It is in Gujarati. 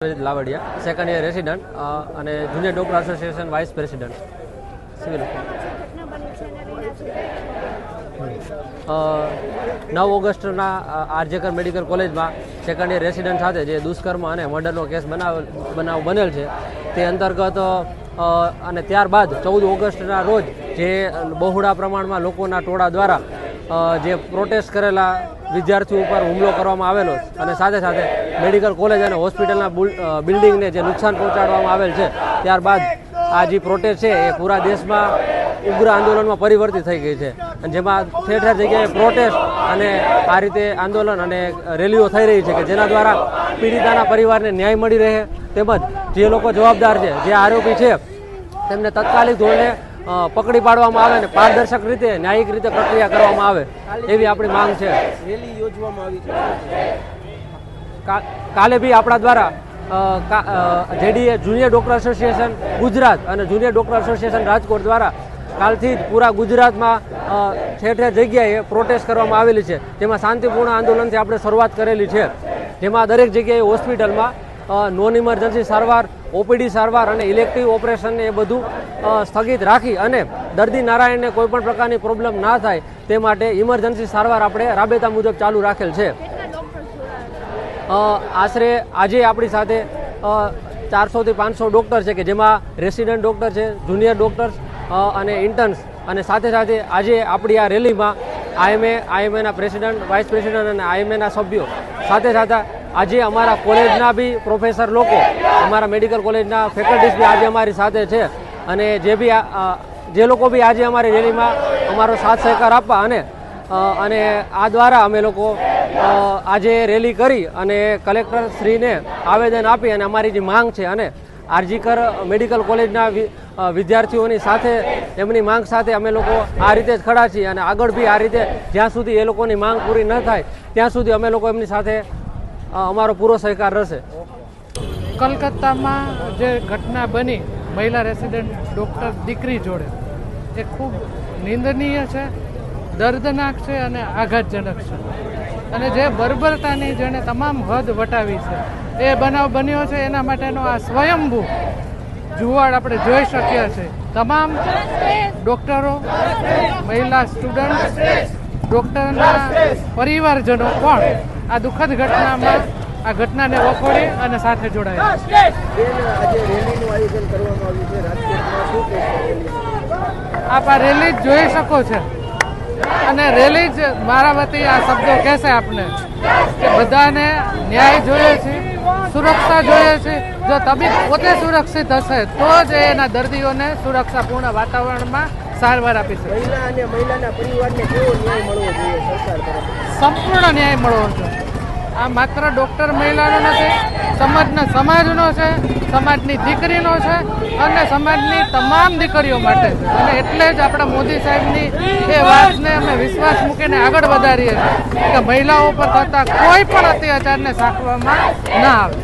લાવડિયા સેકન્ડ યર રેસિડન્ટ અને junior doctor association vice president civil 9 ઓગસ્ટના આરજેકર મેડિકલ કોલેજમાં સેકન્ડ યર રેસિડન્ટ સાથે જે દુષ્કર્મ અને મર્ડરનો કેસ બનાવ બનેલ છે તે અંતર્ગત અને ત્યારબાદ 14 ઓગસ્ટના રોજ જે બહોળા પ્રમાણમાં લોકોના ટોળા દ્વારા જે પ્રોટેસ્ટ કરેલા વિદ્યાર્થીઓ ઉપર હુમલો કરવામાં આવેલો અને સાથે સાથે મેડિકલ કોલેજ અને હોસ્પિટલના બિલ્ડિંગને જે નુકસાન પહોંચાડવામાં આવેલ છે ત્યારબાદ આ જે પ્રોટેસ્ટ છે એ પૂરા દેશમાં ઉગ્ર આંદોલનમાં પરિવર્તિત થઈ ગઈ છે અને જેમાં ઠેર ઠેર જગ્યાએ પ્રોટેસ્ટ અને આ રીતે આંદોલન અને રેલીઓ થઈ રહી છે કે જેના દ્વારા પીડિતાના પરિવારને ન્યાય મળી રહે તેમજ જે લોકો જવાબદાર છે જે આરોપી છે તેમને તાત્કાલિક ધોરણે પકડી પાડવામાં આવે અને પારદર્શક રીતે ન્યાયિક રીતે પ્રક્રિયા કરવામાં આવે એવી આપણી માંગ છે. રેલી યોજવામાં આવી છે. કાલે બી આપણા દ્વારા જેડીએ જુનિયર ડોક્ટર એસોસિએશન ગુજરાત અને જુનિયર ડોક્ટર એસોસિએશન રાજકોટ દ્વારા કાલથી જ પૂરા ગુજરાતમાં ઠેર ઠેર જગ્યાએ પ્રોટેસ્ટ કરવામાં આવેલી છે. જેમાં શાંતિપૂર્ણ આંદોલનથી આપણે શરૂઆત કરેલી છે. જેમાં દરેક જગ્યાએ હોસ્પિટલમાં નોન ઇમરજન્સી સારવાર, ઓપીડી સારવાર અને ઇલેક્ટિવ ઓપરેશનને એ બધું સ્થગિત રાખી અને દર્દી નારાયણને કોઈ પણ પ્રકારની પ્રોબ્લેમ ના થાય તે માટે ઇમરજન્સી સારવાર આપણે રાબેતા મુજબ ચાલુ રાખેલ છે. આશરે આજે આપણી સાથે 400 થી 500 ડૉક્ટર છે કે જેમાં રેસિડન્ટ ડૉક્ટર છે, જુનિયર ડૉક્ટર્સ અને ઇન્ટર્ન્સ અને સાથે સાથે આજે આપણી આ રેલીમાં આઈએમએના પ્રેસિડન્ટ, વાઇસ પ્રેસિડન્ટ અને આઈએમએના સભ્યો સાથે સાથે આજે અમારા કોલેજના બી પ્રોફેસર લોકો, અમારા મેડિકલ કોલેજના ફેકલ્ટીઝ બી આજે અમારી સાથે છે અને જે લોકો બી આજે અમારી રેલીમાં અમારો સાથ સહકાર આપવા અને આ દ્વારા અમે લોકો આજે રેલી કરી અને કલેક્ટર શ્રીને આવેદન આપી અને અમારી જે માંગ છે અને આરજીકર મેડિકલ કોલેજના વિદ્યાર્થીઓની સાથે એમની માંગ સાથે અમે લોકો આ રીતે જ ખડા છીએ અને આગળ બી આ રીતે જ્યાં સુધી એ લોકોની માંગ પૂરી ન થાય ત્યાં સુધી અમે લોકો એમની સાથે અમારો પૂરો સહકાર રહેશે. કલકત્તામાં જે ઘટના બની મહિલા રેસિડન્ટ ડૉક્ટર દીકરી જોડે એ ખૂબ નિંદનીય છે, દર્દનાક છે અને આઘાતજનક છે અને જે બર્બરતાની જેણે તમામ હદ વટાવી છે એ બનાવ બન્યો છે. એના માટેનો આ સ્વયંભૂ જુવાળ આપણે જોઈ શકીએ છીએ. તમામ ડૉક્ટરો, મહિલા સ્ટુડન્ટ, ડૉક્ટરના પરિવારજનો પણ આ દુઃખદ ઘટનામાં આ ઘટનાને વખોડી અને સાથે જોડાયા. આપ આ રેલી જોઈ શકો છો અને રેલી જ મારા વતી આ શબ્દો કહેશે આપને કે બધાને ન્યાય જોઈએ છે, સુરક્ષા જોઈએ છે. જો તબીબ પોતે સુરક્ષિત હશે તો જ એના દર્દીઓને સુરક્ષાપૂર્ણ વાતાવરણમાં સારવાર આપી શકે. મહિલાના પરિવારને કેવો ન્યાય મળવો જોઈએ સરકાર તરફથી? સંપૂર્ણ ન્યાય મળવો જોઈએ. આ માત્ર ડૉક્ટર મહિલાનો નથી, સમાજનો છે, સમાજની દીકરીનો છે અને સમાજની તમામ દીકરીઓ માટે છે. અને એટલે જ આપણા મોદી સાહેબની એ વાતને અમે વિશ્વાસ મૂકીને આગળ વધારીએ છીએ કે મહિલાઓ પર થતા કોઈ પણ અત્યાચારને સાંકળવામાં ના આવે.